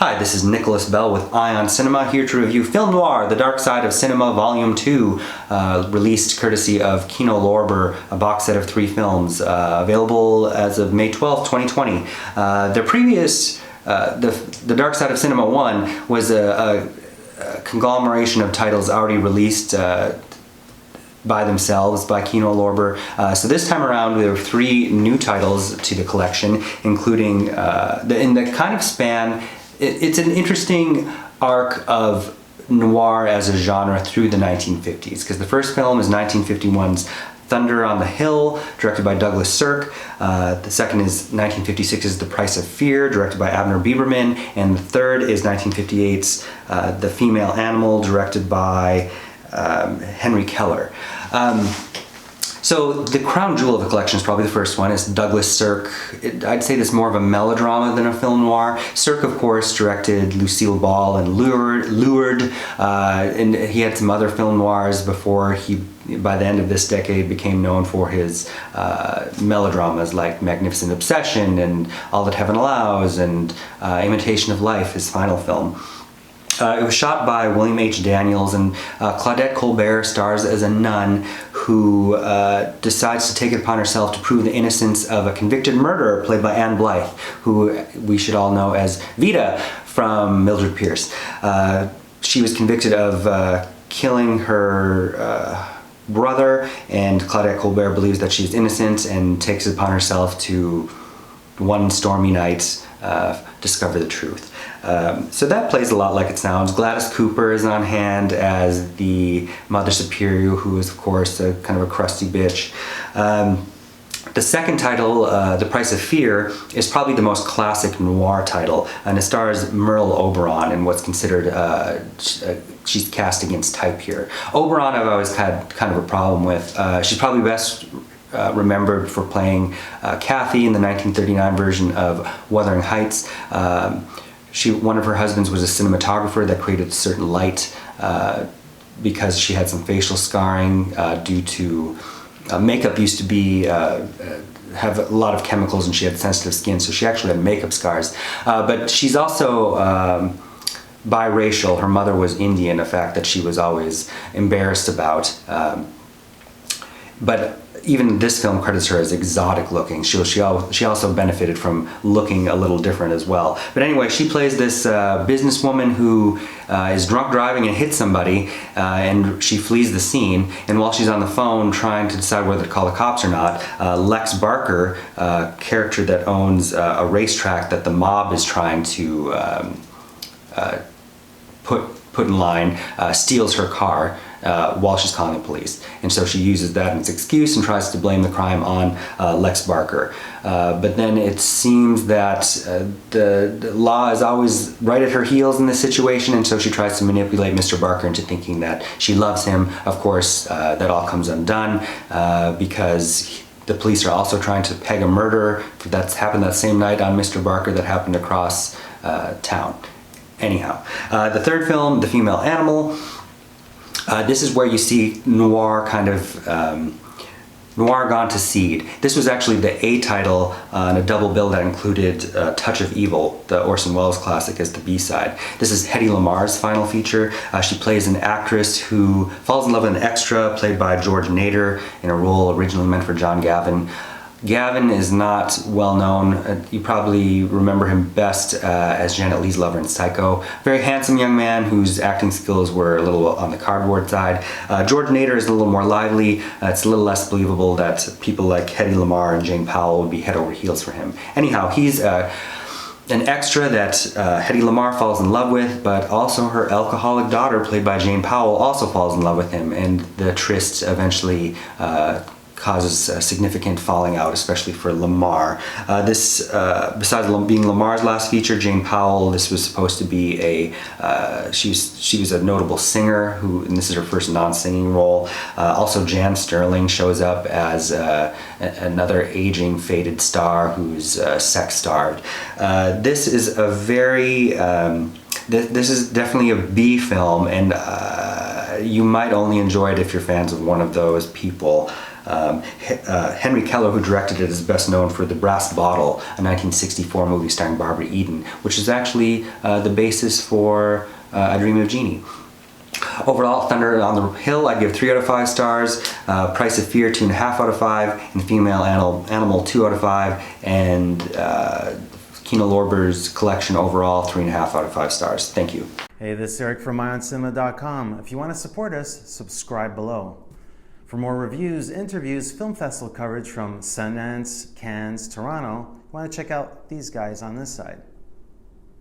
Hi, this is Nicholas Bell with Ion Cinema, here to review Film Noir, The Dark Side of Cinema Volume 2, released courtesy of Kino Lorber, a box set of 3 films, available as of May 12, 2020. The previous, The Dark Side of Cinema 1 was a conglomeration of titles already released by themselves by Kino Lorber. So this time around we have 3 new titles to the collection, including in the kind of span. It's an interesting arc of noir as a genre through the 1950s, because the first film is 1951's Thunder on the Hill, directed by Douglas Sirk. The second is 1956's The Price of Fear, directed by Abner Bieberman. And the third is 1958's The Female Animal, directed by Henry Keller. So the crown jewel of the collection is probably the first one. It's Douglas Sirk. I'd say this is more of a melodrama than a film noir. Sirk, of course, directed Lucille Ball and Lured, and he had some other film noirs before he, by the end of this decade, became known for his melodramas like Magnificent Obsession and All That Heaven Allows and Imitation of Life, his final film. It was shot by William H. Daniels, and Claudette Colbert stars as a nun who decides to take it upon herself to prove the innocence of a convicted murderer played by Anne Blythe, who we should all know as Vida from Mildred Pierce. She was convicted of killing her brother, and Claudette Colbert believes that she's innocent and takes it upon herself to, one stormy night, discover the truth. So that plays a lot like it sounds. Gladys Cooper is on hand as the Mother Superior, who is of course a kind of a crusty bitch. The second title, The Price of Fear, is probably the most classic noir title, and it stars Merle Oberon in what's considered, she's cast against type here. Oberon I've always had kind of a problem with. She's probably best remembered for playing Kathy in the 1939 version of Wuthering Heights. One of her husbands was a cinematographer that created certain light because she had some facial scarring due to makeup used to be have a lot of chemicals, and she had sensitive skin, so she actually had makeup scars. But she's also biracial. Her mother was Indian, a fact that she was always embarrassed about. But even this film credits her as exotic looking. She also benefited from looking a little different as well. But anyway, she plays this businesswoman who is drunk driving and hits somebody, and she flees the scene. And while she's on the phone trying to decide whether to call the cops or not, Lex Barker, a character that owns a racetrack that the mob is trying to put in line, steals her car while she's calling the police. And so she uses that as an excuse and tries to blame the crime on Lex Barker. But then it seems that the law is always right at her heels in this situation, and so she tries to manipulate Mr. Barker into thinking that she loves him. Of course, that all comes undone because the police are also trying to peg a murder that's happened that same night on Mr. Barker that happened across town. Anyhow, the third film, The Female Animal, this is where you see noir kind of, noir gone to seed. This was actually the A title on a double bill that included Touch of Evil, the Orson Welles classic, as the B-side. This is Hedy Lamarr's final feature. She plays an actress who falls in love with an extra played by George Nader in a role originally meant for John Gavin. Gavin is not well known. You probably remember him best as Janet Leigh's lover in Psycho. Very handsome young man whose acting skills were a little on the cardboard side. George Nader is a little more lively. It's a little less believable that people like Hedy Lamarr and Jane Powell would be head over heels for him. Anyhow, he's an extra that Hedy Lamarr falls in love with, but also her alcoholic daughter, played by Jane Powell, also falls in love with him, and the tryst eventually causes a significant falling out, especially for Lamar. Besides being Lamar's last feature, Jane Powell, this was supposed to be she was a notable singer and this is her first non-singing role. Also, Jan Sterling shows up as another aging, faded star who's sex-starved. This is a very, this is definitely a B film, and you might only enjoy it if you're fans of one of those people. Henry Keller, who directed it, is best known for The Brass Bottle, a 1964 movie starring Barbara Eden, which is actually the basis for A Dream of Jeannie. Overall, Thunder on the Hill, I'd give 3 out of 5 stars. Price of Fear, 2.5 out of 5. And Female Animal, 2 out of 5. And Kino Lorber's collection overall, 3.5 out of 5 stars. Thank you. Hey, this is Eric from myoncinema.com. If you want to support us, subscribe below. For more reviews, interviews, film festival coverage from Sundance, Cannes, Toronto, you want to check out these guys on this side.